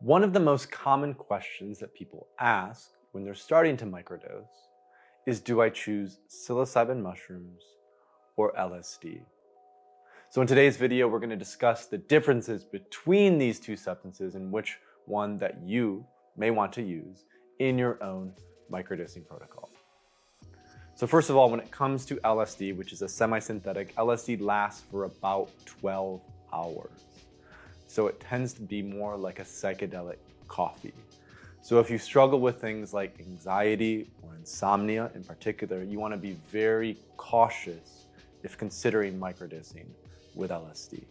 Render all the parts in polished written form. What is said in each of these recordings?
One of the most common questions that people ask when they're starting to microdose is, do I choose psilocybin mushrooms or LSD? So in today's video, we're going to discuss the differences between these two substances and which one that you may want to use in your own microdosing protocol. So first of all, when it comes to LSD, which is a semi-synthetic, LSD lasts for about 12 hours. So it tends to be more like a psychedelic coffee. So if you struggle with things like anxiety or insomnia in particular, you want to be very cautious if considering microdosing with LSD.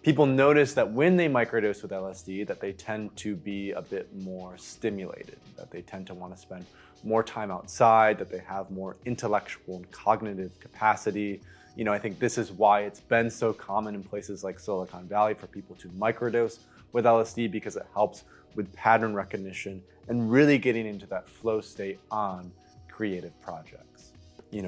People notice that when they microdose with LSD, that they tend to be a bit more stimulated, that they tend to want to spend more time outside, that they have more intellectual and cognitive capacity. I think this is why it's been so common in places like Silicon Valley for people to microdose with LSD, because it helps with pattern recognition and really getting into that flow state on creative projects.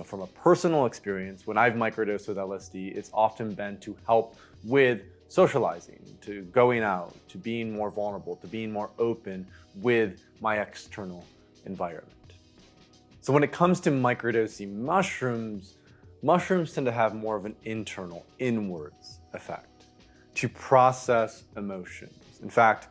From a personal experience, when I've microdosed with LSD, it's often been to help with socializing, to going out, to being more vulnerable, to being more open with my external environment. So when it comes to microdosing mushrooms tend to have more of an internal, inwards effect to process emotions. In fact,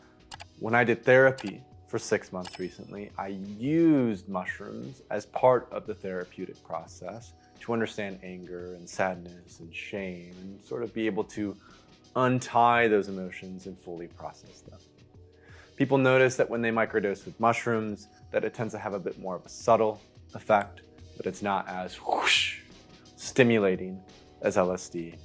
when I did therapy for 6 months recently, I used mushrooms as part of the therapeutic process to understand anger and sadness and shame and sort of be able to untie those emotions and fully process them. People notice that when they microdose with mushrooms, that it tends to have a bit more of a subtle effect, but it's not as whoosh, stimulating as LSD.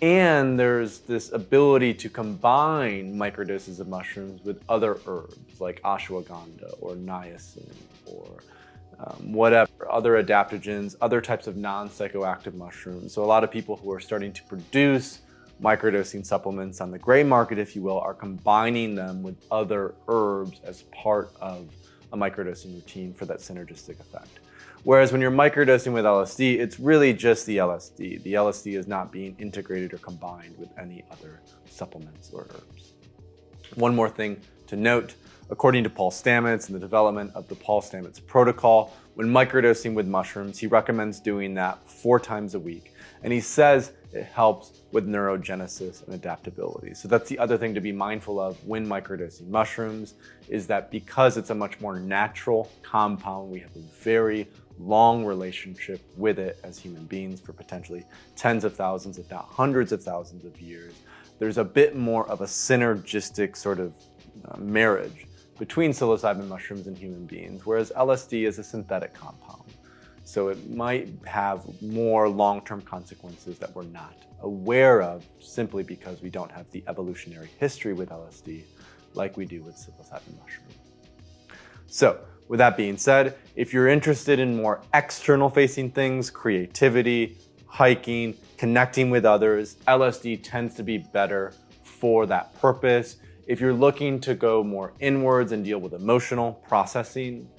And there's this ability to combine microdoses of mushrooms with other herbs like ashwagandha or niacin or whatever, other adaptogens, other types of non-psychoactive mushrooms. So a lot of people who are starting to produce microdosing supplements on the gray market, if you will, are combining them with other herbs as part of a microdosing routine for that synergistic effect. Whereas when you're microdosing with LSD, it's really just the LSD. The LSD is not being integrated or combined with any other supplements or herbs. One more thing to note, according to Paul Stamets and the development of the Paul Stamets protocol, when microdosing with mushrooms, he recommends doing that 4 times a week. And he says it helps with neurogenesis and adaptability. So that's the other thing to be mindful of when microdosing mushrooms, is that because it's a much more natural compound, we have a very long relationship with it as human beings for potentially tens of thousands, if not hundreds of thousands of years. There's a bit more of a synergistic sort of marriage between psilocybin mushrooms and human beings, whereas LSD is a synthetic compound. So it might have more long-term consequences that we're not aware of simply because we don't have the evolutionary history with LSD like we do with psilocybin mushrooms. So with that being said, if you're interested in more external facing things, creativity, hiking, connecting with others, LSD tends to be better for that purpose. If you're looking to go more inwards and deal with emotional processing,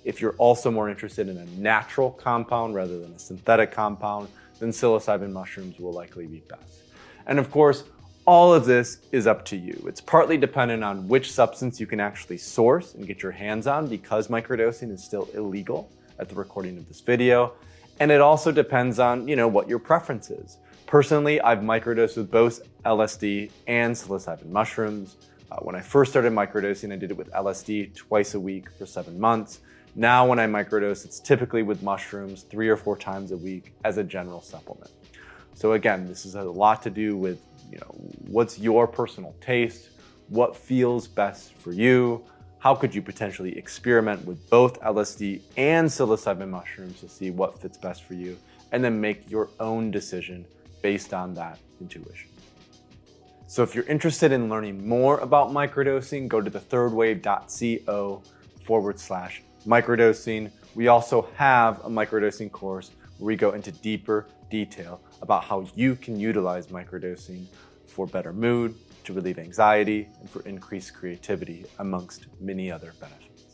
if you're also more interested in a natural compound rather than a synthetic compound, then psilocybin mushrooms will likely be best. And of course, all of this is up to you. It's partly dependent on which substance you can actually source and get your hands on, because microdosing is still illegal at the recording of this video. And it also depends on, what your preference is. Personally, I've microdosed with both LSD and psilocybin mushrooms. When I first started microdosing, I did it with LSD twice a week for 7 months. Now when I microdose, it's typically with mushrooms 3 or 4 times a week as a general supplement. So again, this has a lot to do with, what's your personal taste, what feels best for you, how could you potentially experiment with both LSD and psilocybin mushrooms to see what fits best for you, and then make your own decision based on that intuition. So if you're interested in learning more about microdosing, go to thethirdwave.co/microdosing. We also have a microdosing course where we go into deeper detail about how you can utilize microdosing for better mood, to relieve anxiety, and for increased creativity, amongst many other benefits.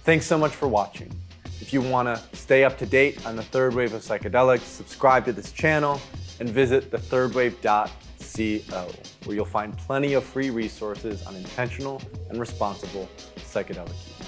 Thanks so much for watching. If you want to stay up to date on the third wave of psychedelics, subscribe to this channel and visit thethirdwave.co. where you'll find plenty of free resources on intentional and responsible psychedelic use.